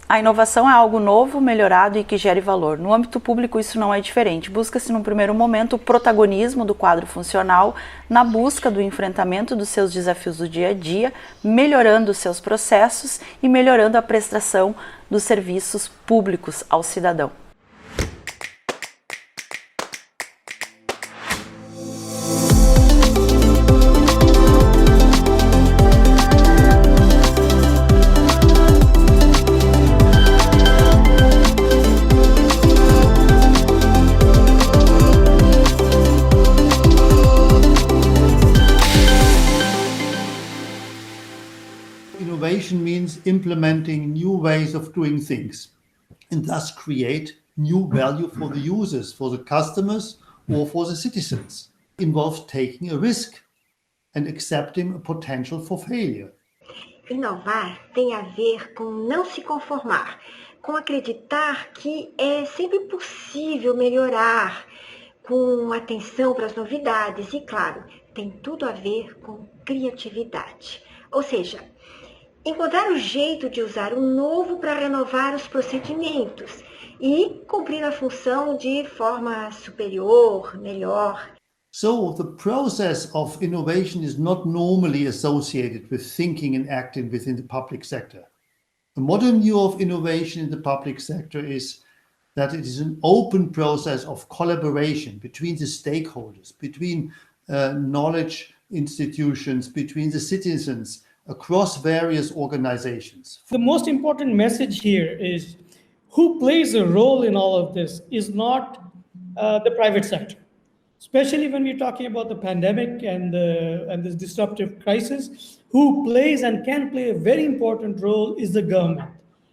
A inovação é algo novo, melhorado e que gere valor. No âmbito público isso não é diferente. Busca-se num primeiro momento o protagonismo do quadro funcional na busca do enfrentamento dos seus desafios do dia a dia, melhorando os seus processos e melhorando a prestação dos serviços públicos ao cidadão. Innovation means implementing new ways of doing things and thus create new value for the users, for the customers or for the citizens. It involves taking a risk and accepting a potential for failure. Inovar tem a ver com não se conformar, com acreditar que é sempre possível melhorar, com atenção para as novidades e, claro, tem tudo a ver com criatividade. Ou seja, encontrar o jeito de usar o novo para renovar os procedimentos e cumprir a função de forma superior, melhor. So the process of innovation is not normally associated with thinking and acting within the public sector. The modern view of innovation in the public sector is that it is an open process of collaboration between the stakeholders, between knowledge institutions, between the citizens, across various organizations. The most important message here is who plays a role in all of this is not the private sector. Especially when we're talking about the pandemic and this disruptive crisis, who plays and can play a very important role is the government.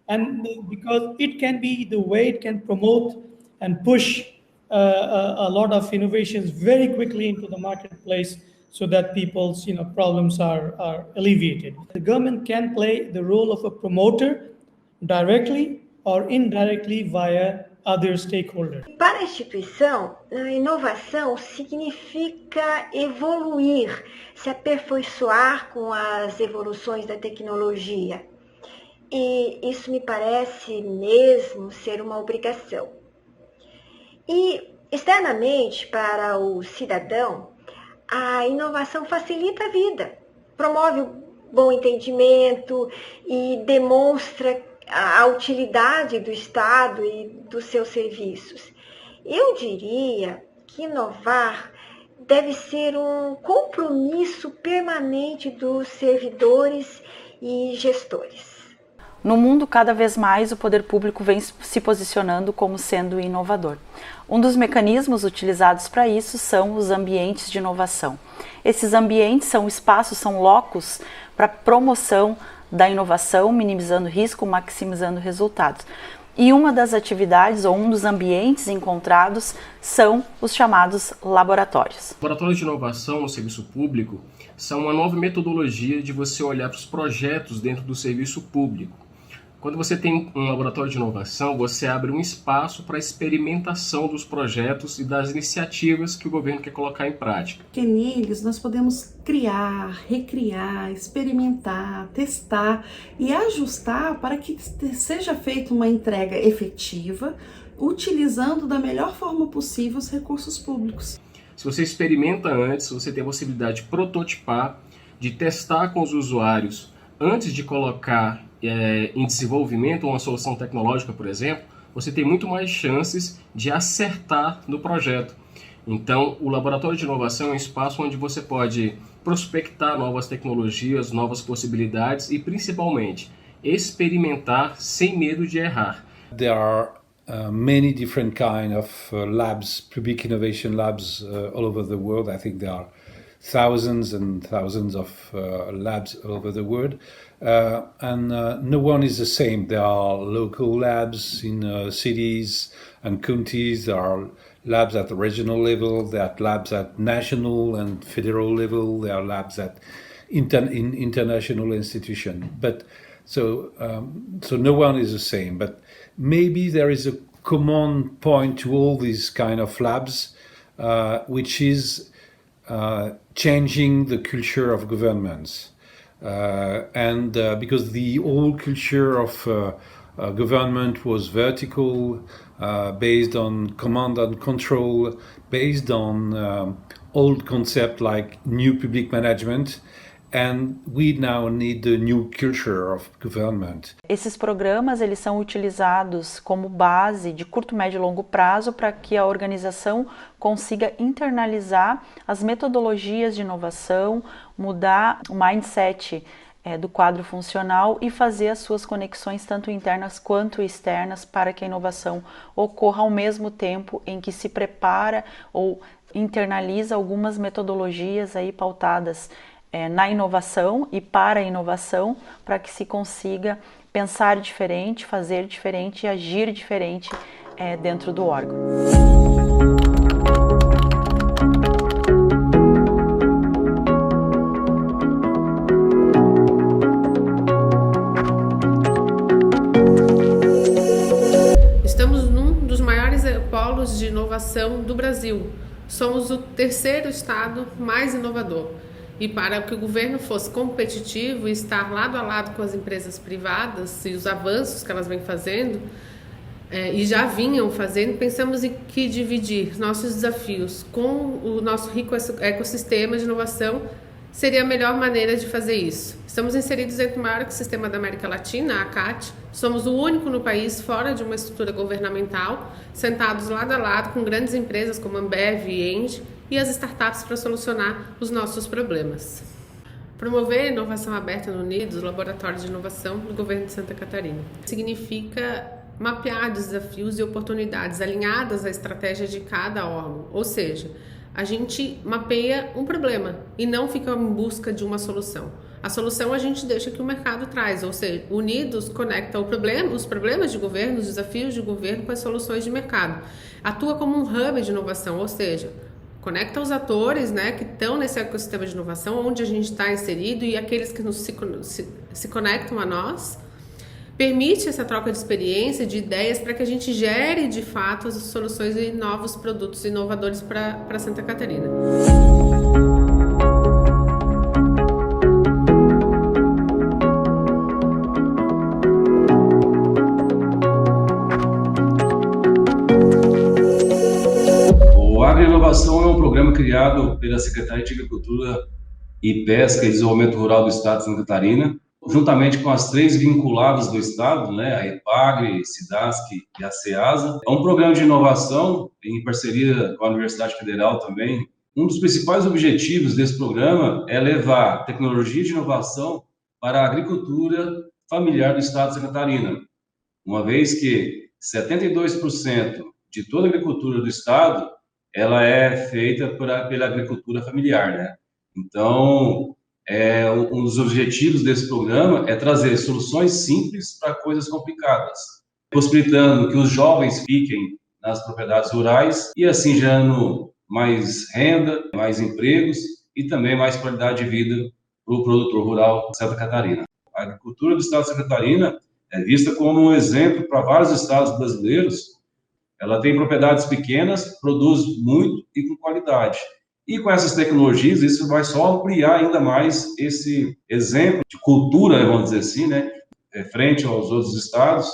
And because it can be the way it can promote and push a lot of innovations very quickly into the marketplace so that people's problems are alleviated. The government can play the role of a promoter directly or indirectly via other stakeholders. Para a instituição, a inovação significa evoluir, se aperfeiçoar com as evoluções da tecnologia. E isso me parece mesmo ser uma obrigação. E externamente, para o cidadão, a inovação facilita a vida, promove o bom entendimento e demonstra a utilidade do Estado e dos seus serviços. Eu diria que inovar deve ser um compromisso permanente dos servidores e gestores. No mundo, cada vez mais, o poder público vem se posicionando como sendo inovador. Um dos mecanismos utilizados para isso são os ambientes de inovação. Esses ambientes são espaços, são locos para promoção da inovação, minimizando risco, maximizando resultados. E uma das atividades ou um dos ambientes encontrados são os chamados laboratórios. Laboratórios de inovação no serviço público são uma nova metodologia de você olhar para os projetos dentro do serviço público. Quando você tem um laboratório de inovação, você abre um espaço para a experimentação dos projetos e das iniciativas que o governo quer colocar em prática. Porque neles nós podemos criar, recriar, experimentar, testar e ajustar para que seja feita uma entrega efetiva, utilizando da melhor forma possível os recursos públicos. Se você experimenta antes, você tem a possibilidade de prototipar, de testar com os usuários antes de colocar em desenvolvimento uma solução tecnológica, por exemplo, você tem muito mais chances de acertar no projeto. Então, o laboratório de inovação é um espaço onde você pode prospectar novas tecnologias, novas possibilidades e, principalmente, experimentar sem medo de errar. There are many different kind of labs, public innovation labs all over the world. I think there are thousands and thousands of labs all over the world. And no one is the same. There are local labs in cities and counties. There are labs at the regional level. There are labs at national and federal level. There are labs at in international institution. But so no one is the same. But maybe there is a common point to all these kind of labs, which is changing the culture of governments. And because the old culture of government was vertical, based on command and control, based on old concept like new public management. And we now need the new culture of government. Esses programas eles são utilizados como base de curto, médio e longo prazo para que a organização consiga internalizar as metodologias de inovação, mudar o mindset do quadro funcional e fazer as suas conexões tanto internas quanto externas para que a inovação ocorra ao mesmo tempo em que se prepara ou internaliza algumas metodologias aí pautadas na inovação e para a inovação, para que se consiga pensar diferente, fazer diferente e agir diferente dentro do órgão. Estamos num dos maiores polos de inovação do Brasil. Somos o terceiro estado mais inovador. E para que o governo fosse competitivo e estar lado a lado com as empresas privadas e os avanços que elas vêm fazendo, e já vinham fazendo, pensamos em que dividir nossos desafios com o nosso rico ecossistema de inovação seria a melhor maneira de fazer isso. Estamos inseridos dentro do maior ecossistema da América Latina, a ACAT. Somos o único no país fora de uma estrutura governamental, sentados lado a lado com grandes empresas como Ambev e Engie e as startups para solucionar os nossos problemas. Promover a inovação aberta no Unidos, o Laboratório de Inovação do Governo de Santa Catarina. Significa mapear desafios e oportunidades alinhadas à estratégia de cada órgão, ou seja, a gente mapeia um problema e não fica em busca de uma solução. A solução a gente deixa que o mercado traz, ou seja, Unidos conecta os problemas de governo, os desafios de governo com as soluções de mercado. Atua como um hub de inovação, ou seja, conecta os atores, que estão nesse ecossistema de inovação, onde a gente está inserido e aqueles que se conectam a nós. Permite essa troca de experiência, de ideias, para que a gente gere, de fato, as soluções e novos produtos inovadores para Santa Catarina. O Agroinovação é um programa criado pela Secretaria de Agricultura e Pesca e Desenvolvimento Rural do Estado de Santa Catarina, juntamente com as 3 vinculadas do Estado, a EPAGRE, SIDASC e a CEASA. É um programa de inovação em parceria com a Universidade Federal também. Um dos principais objetivos desse programa é levar tecnologia de inovação para a agricultura familiar do Estado de Santa Catarina, uma vez que 72% de toda a agricultura do Estado ela é feita pela agricultura familiar, Então, um dos objetivos desse programa é trazer soluções simples para coisas complicadas, possibilitando que os jovens fiquem nas propriedades rurais e assim gerando mais renda, mais empregos e também mais qualidade de vida para o produtor rural de Santa Catarina. A agricultura do estado de Santa Catarina é vista como um exemplo para vários estados brasileiros. Ela tem propriedades pequenas, produz muito e com qualidade. E com essas tecnologias, isso vai só ampliar ainda mais esse exemplo de cultura, vamos dizer assim, frente aos outros estados.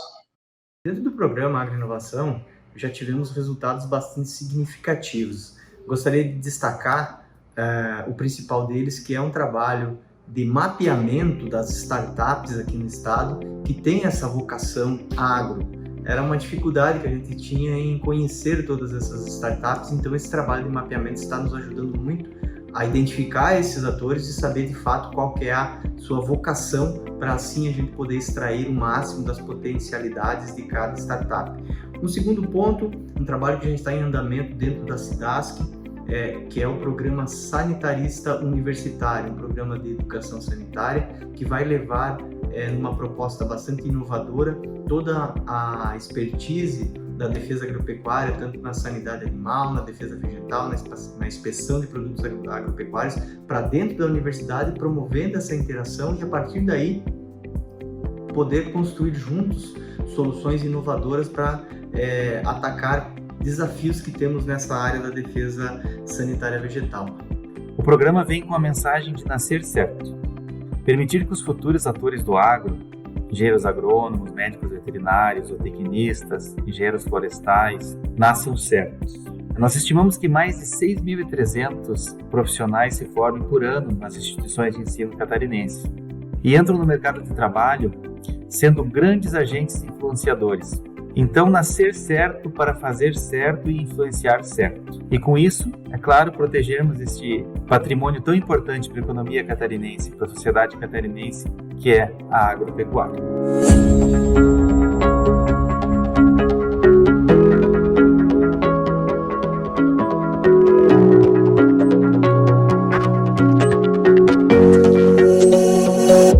Dentro do programa Agroinovação, já tivemos resultados bastante significativos. Gostaria de destacar o principal deles, que é um trabalho de mapeamento das startups aqui no estado, que tem essa vocação agro. Era uma dificuldade que a gente tinha em conhecer todas essas startups, então esse trabalho de mapeamento está nos ajudando muito a identificar esses atores e saber de fato qual que é a sua vocação, para assim a gente poder extrair o máximo das potencialidades de cada startup. Um segundo ponto, um trabalho que a gente está em andamento dentro da SIDASC, que é o programa Sanitarista Universitário, um programa de educação sanitária que vai levar, numa proposta bastante inovadora, toda a expertise da defesa agropecuária, tanto na sanidade animal, na defesa vegetal, na inspeção de produtos agropecuários, para dentro da universidade, promovendo essa interação e, a partir daí, poder construir juntos soluções inovadoras para atacar desafios que temos nessa área da defesa sanitária vegetal. O programa vem com a mensagem de nascer certo, permitir que os futuros atores do agro engenheiros agrônomos, médicos veterinários, zootecnistas, engenheiros florestais, nasçam certos. Nós estimamos que mais de 6.300 profissionais se formem por ano nas instituições de ensino catarinenses e entram no mercado de trabalho sendo grandes agentes influenciadores. Então, nascer certo para fazer certo e influenciar certo. E com isso, é claro, protegermos este patrimônio tão importante para a economia catarinense, para a sociedade catarinense, que é a agropecuária.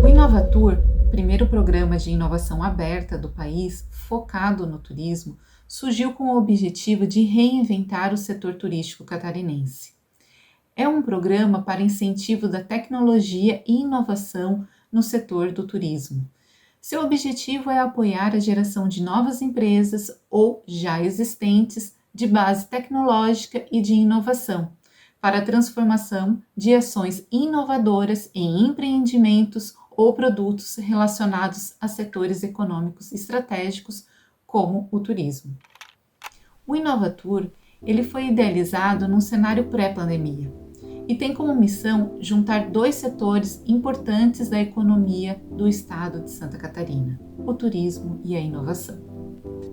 O Inovatur, primeiro programa de inovação aberta do país, focado no turismo, surgiu com o objetivo de reinventar o setor turístico catarinense. É um programa para incentivo da tecnologia e inovação no setor do turismo. Seu objetivo é apoiar a geração de novas empresas ou já existentes de base tecnológica e de inovação, para a transformação de ações inovadoras em empreendimentos ou produtos relacionados a setores econômicos estratégicos, como o turismo. O Inovatur, ele foi idealizado num cenário pré-pandemia e tem como missão juntar dois setores importantes da economia do estado de Santa Catarina, o turismo e a inovação.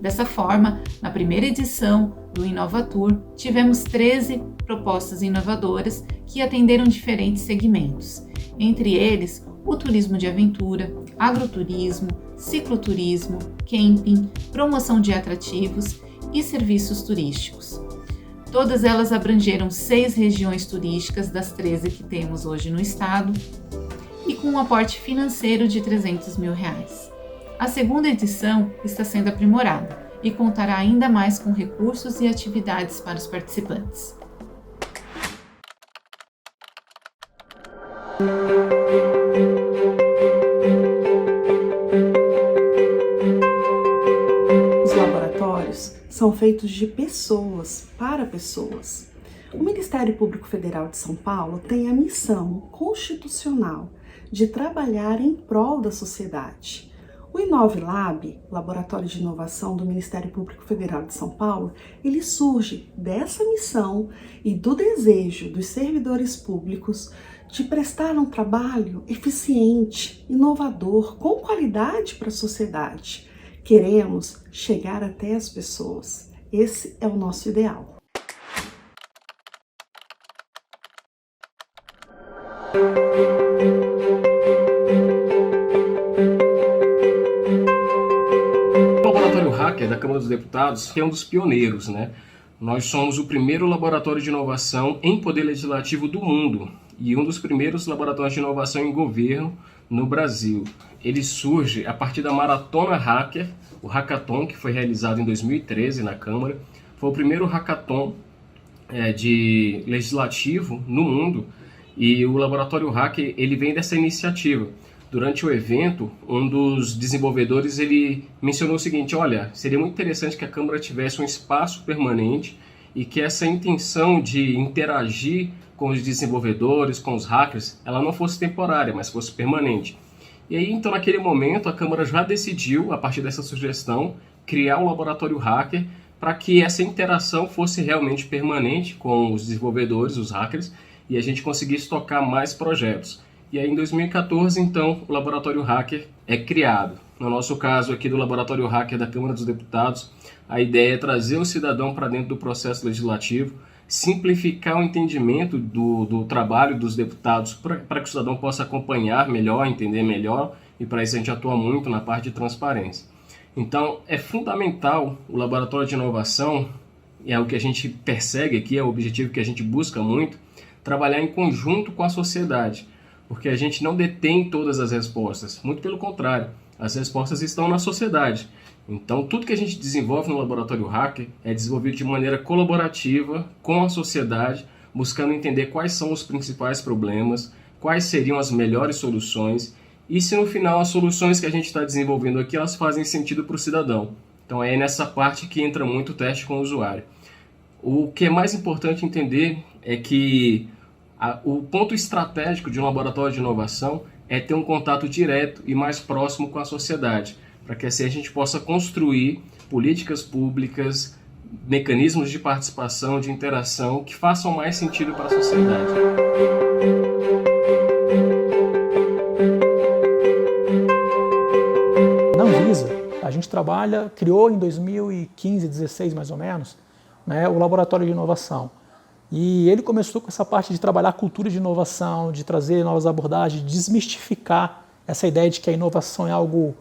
Dessa forma, na primeira edição do Inovatur, tivemos 13 propostas inovadoras que atenderam diferentes segmentos, entre eles o turismo de aventura, agroturismo, cicloturismo, camping, promoção de atrativos e serviços turísticos. Todas elas abrangeram 6 regiões turísticas das 13 que temos hoje no estado e com um aporte financeiro de R$300 mil. A segunda edição está sendo aprimorada e contará ainda mais com recursos e atividades para os participantes. Os laboratórios são feitos de pessoas para pessoas. O Ministério Público Federal de São Paulo tem a missão constitucional de trabalhar em prol da sociedade. O InoveLab, Laboratório de Inovação do Ministério Público Federal de São Paulo, ele surge dessa missão e do desejo dos servidores públicos de prestar um trabalho eficiente, inovador, com qualidade para a sociedade. Queremos chegar até as pessoas. Esse é o nosso ideal. O Laboratório Hacker da Câmara dos Deputados é um dos pioneiros, né? Nós somos o primeiro laboratório de inovação em poder legislativo do mundo e um dos primeiros laboratórios de inovação em governo no Brasil. Ele surge a partir da Maratona Hacker, o Hackathon, que foi realizado em 2013 na Câmara. Foi o primeiro hackathon de legislativo no mundo e o Laboratório Hacker ele vem dessa iniciativa. Durante o evento, um dos desenvolvedores ele mencionou o seguinte: olha, seria muito interessante que a Câmara tivesse um espaço permanente e que essa intenção de interagir com os desenvolvedores, com os hackers, ela não fosse temporária, mas fosse permanente. E aí, então, naquele momento, a Câmara já decidiu, a partir dessa sugestão, criar um laboratório hacker para que essa interação fosse realmente permanente com os desenvolvedores, os hackers, e a gente conseguisse tocar mais projetos. E aí, em 2014, então, o Laboratório Hacker é criado. No nosso caso aqui do Laboratório Hacker da Câmara dos Deputados, a ideia é trazer o cidadão para dentro do processo legislativo, simplificar o entendimento do trabalho dos deputados para que o cidadão possa acompanhar melhor, entender melhor, e para isso a gente atua muito na parte de transparência. Então, é fundamental o Laboratório de Inovação, e é o que a gente persegue aqui, é o objetivo que a gente busca muito, trabalhar em conjunto com a sociedade, porque a gente não detém todas as respostas, muito pelo contrário, as respostas estão na sociedade. Então, tudo que a gente desenvolve no Laboratório Hacker é desenvolvido de maneira colaborativa com a sociedade, buscando entender quais são os principais problemas, quais seriam as melhores soluções e se no final as soluções que a gente está desenvolvendo aqui elas fazem sentido para o cidadão. Então, é nessa parte que entra muito o teste com o usuário. O que é mais importante entender é que o ponto estratégico de um laboratório de inovação é ter um contato direto e mais próximo com a sociedade, para que assim a gente possa construir políticas públicas, mecanismos de participação, de interação que façam mais sentido para a sociedade. Na Anvisa, a gente criou em 2015, 16 mais ou menos, né, o Laboratório de Inovação. E ele começou com essa parte de trabalhar a cultura de inovação, de trazer novas abordagens, de desmistificar essa ideia de que a inovação é algo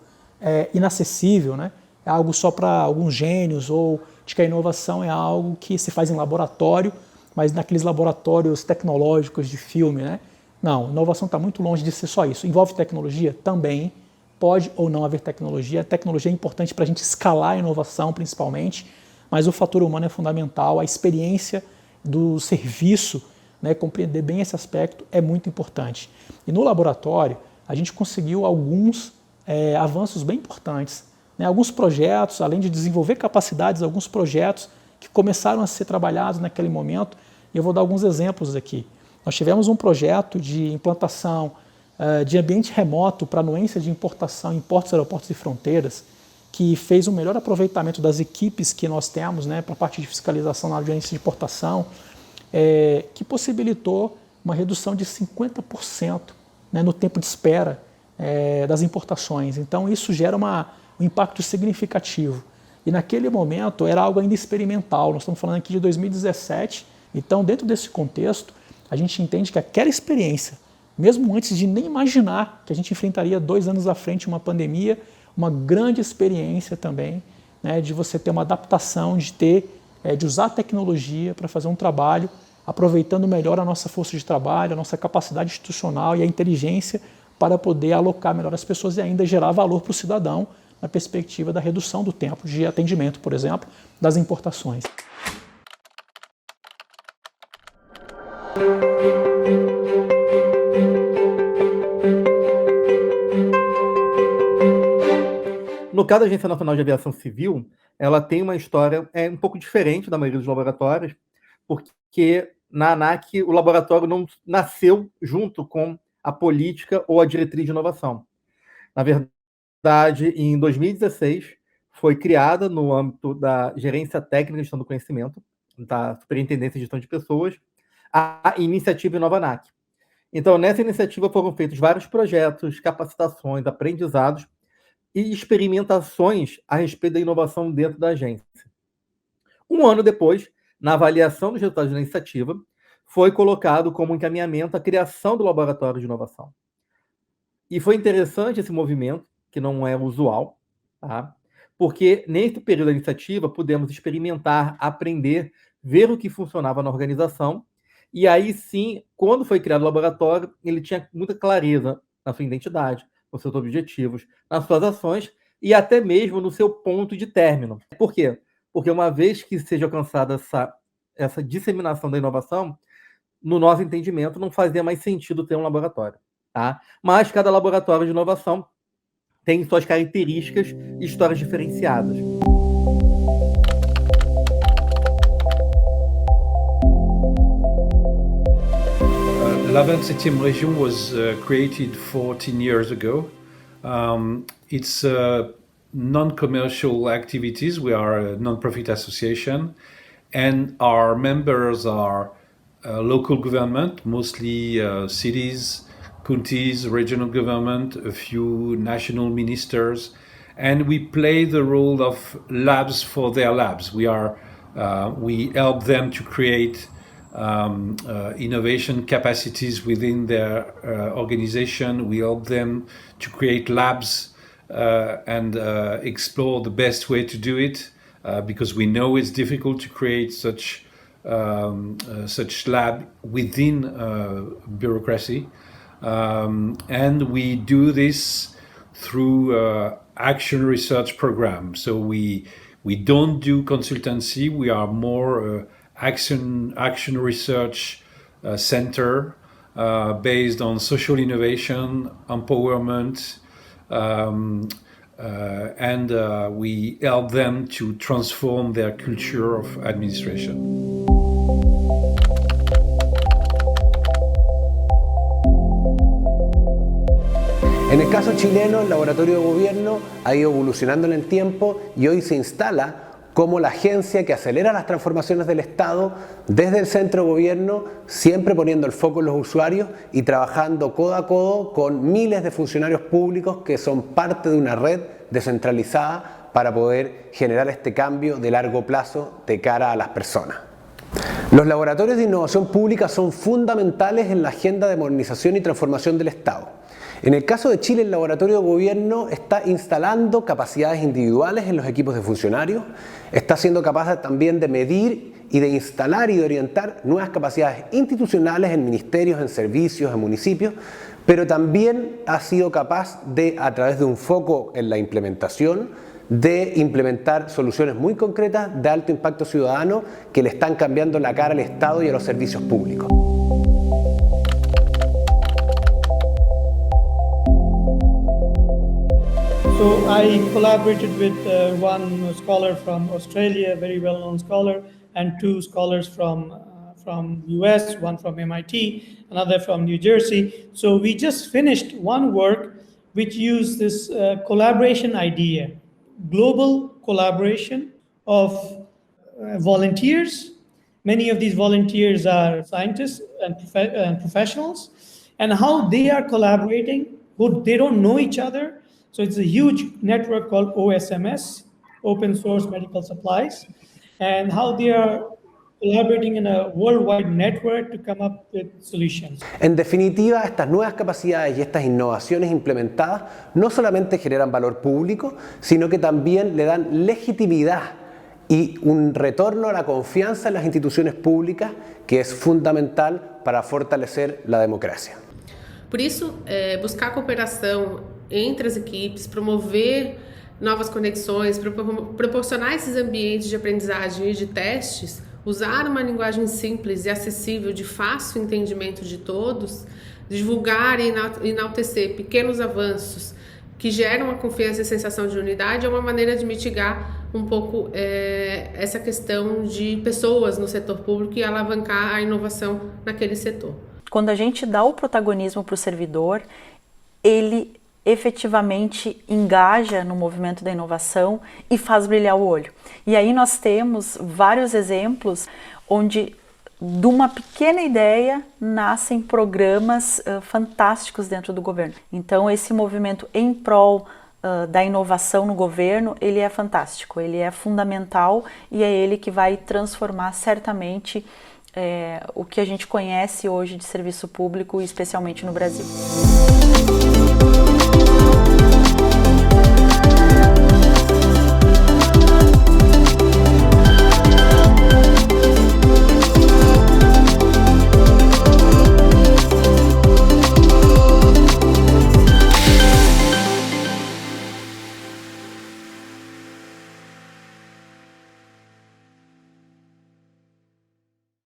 inacessível, né? É algo só para alguns gênios, ou de que a inovação é algo que se faz em laboratório, mas naqueles laboratórios tecnológicos de filme, né? Não, inovação está muito longe de ser só isso. Envolve tecnologia? Também. Pode ou não haver tecnologia. A tecnologia é importante para a gente escalar a inovação, principalmente, mas o fator humano é fundamental, a experiência do serviço, né, compreender bem esse aspecto é muito importante. E no laboratório, a gente conseguiu alguns avanços bem importantes, né, alguns projetos, além de desenvolver capacidades, alguns projetos que começaram a ser trabalhados naquele momento, e eu vou dar alguns exemplos aqui. Nós tivemos um projeto de implantação de ambiente remoto para anuência de importação em portos, aeroportos e fronteiras, que fez um melhor aproveitamento das equipes que nós temos, né, para a parte de fiscalização na agência de importação, que possibilitou uma redução de 50%, né, no tempo de espera das importações. Então isso gera um impacto significativo. E naquele momento era algo ainda experimental, nós estamos falando aqui de 2017, então dentro desse contexto a gente entende que aquela experiência, mesmo antes de nem imaginar que a gente enfrentaria 2 anos à frente uma pandemia, uma grande experiência também, né, de você ter uma adaptação, de usar a tecnologia para fazer um trabalho, aproveitando melhor a nossa força de trabalho, a nossa capacidade institucional e a inteligência para poder alocar melhor as pessoas e ainda gerar valor para o cidadão na perspectiva da redução do tempo de atendimento, por exemplo, das importações. No caso da Agência Nacional de Aviação Civil, ela tem uma história um pouco diferente da maioria dos laboratórios, porque na ANAC o laboratório não nasceu junto com a política ou a diretriz de inovação. Na verdade, em 2016, foi criada no âmbito da Gerência Técnica de Gestão do Conhecimento, da Superintendência de Gestão de Pessoas, a iniciativa InovanAC. Então, nessa iniciativa foram feitos vários projetos, capacitações, aprendizados e experimentações a respeito da inovação dentro da agência. Um ano depois, na avaliação dos resultados da iniciativa, foi colocado como encaminhamento a criação do Laboratório de Inovação. E foi interessante esse movimento, que não é usual, tá? Porque nesse período da iniciativa pudemos experimentar, aprender, ver o que funcionava na organização, e aí sim, quando foi criado o laboratório, ele tinha muita clareza na sua identidade, nos seus objetivos, nas suas ações e até mesmo no seu ponto de término. Por quê? Porque uma vez que seja alcançada essa disseminação da inovação, no nosso entendimento, não fazia mais sentido ter um laboratório. Tá? Mas cada laboratório de inovação tem suas características e histórias diferenciadas. L'Avent Septième Région was created 14 years ago. It's non-commercial activities. We are a non-profit association, and our members are local government, mostly cities, counties, regional government, a few national ministers, and we play the role of labs for their labs. We help them to create innovation capacities within their organization. We help them to create labs and explore the best way to do it, because we know it's difficult to create such lab within bureaucracy. And we do this through action research program. So we don't do consultancy. We are more action research center based on social innovation, empowerment, and we help them to transform their culture of administration. caso chileno, el laboratorio de gobierno ha ido evolucionando en el tiempo y hoy se instala como la agencia que acelera las transformaciones del Estado desde el centro de gobierno, siempre poniendo el foco en los usuarios y trabajando codo a codo con miles de funcionarios públicos que son parte de una red descentralizada para poder generar este cambio de largo plazo de cara a las personas. Los laboratorios de innovación pública son fundamentales en la agenda de modernización y transformación del Estado. En el caso de Chile, el laboratorio de gobierno está instalando capacidades individuales en los equipos de funcionarios, está siendo capaz también de medir y de instalar y de orientar nuevas capacidades institucionales en ministerios, en servicios, en municipios, pero también ha sido capaz de, a través de un foco en la implementación, de implementar soluciones muy concretas de alto impacto ciudadano que le están cambiando la cara al Estado y a los servicios públicos. So I collaborated with one scholar from Australia, a very well-known scholar, and two scholars from US, one from MIT, another from New Jersey. So we just finished one work which used this collaboration idea, global collaboration of volunteers. Many of these volunteers are scientists and professionals, and how they are collaborating, they don't know each other. So it's a huge network called OSMS, Open Source Medical Supplies, and how they are collaborating in a worldwide network to come up with solutions. En definitiva, estas nuevas capacidades y estas innovaciones implementadas no solamente generan valor público, sino que también le dan legitimidad y un retorno a la confianza en las instituciones públicas, que es fundamental para fortalecer la democracia. Por isso, buscar cooperação entre as equipes, promover novas conexões, proporcionar esses ambientes de aprendizagem e de testes, usar uma linguagem simples e acessível, de fácil entendimento de todos, divulgar e enaltecer pequenos avanços que geram a confiança e a sensação de unidade é uma maneira de mitigar um pouco essa questão de pessoas no setor público e alavancar a inovação naquele setor. Quando a gente dá o protagonismo para o servidor, ele efetivamente engaja no movimento da inovação e faz brilhar o olho. E aí nós temos vários exemplos onde de uma pequena ideia nascem programas fantásticos dentro do governo. Então esse movimento em prol da inovação no governo, ele é fantástico, ele é fundamental e é ele que vai transformar certamente o que a gente conhece hoje de serviço público, especialmente no Brasil.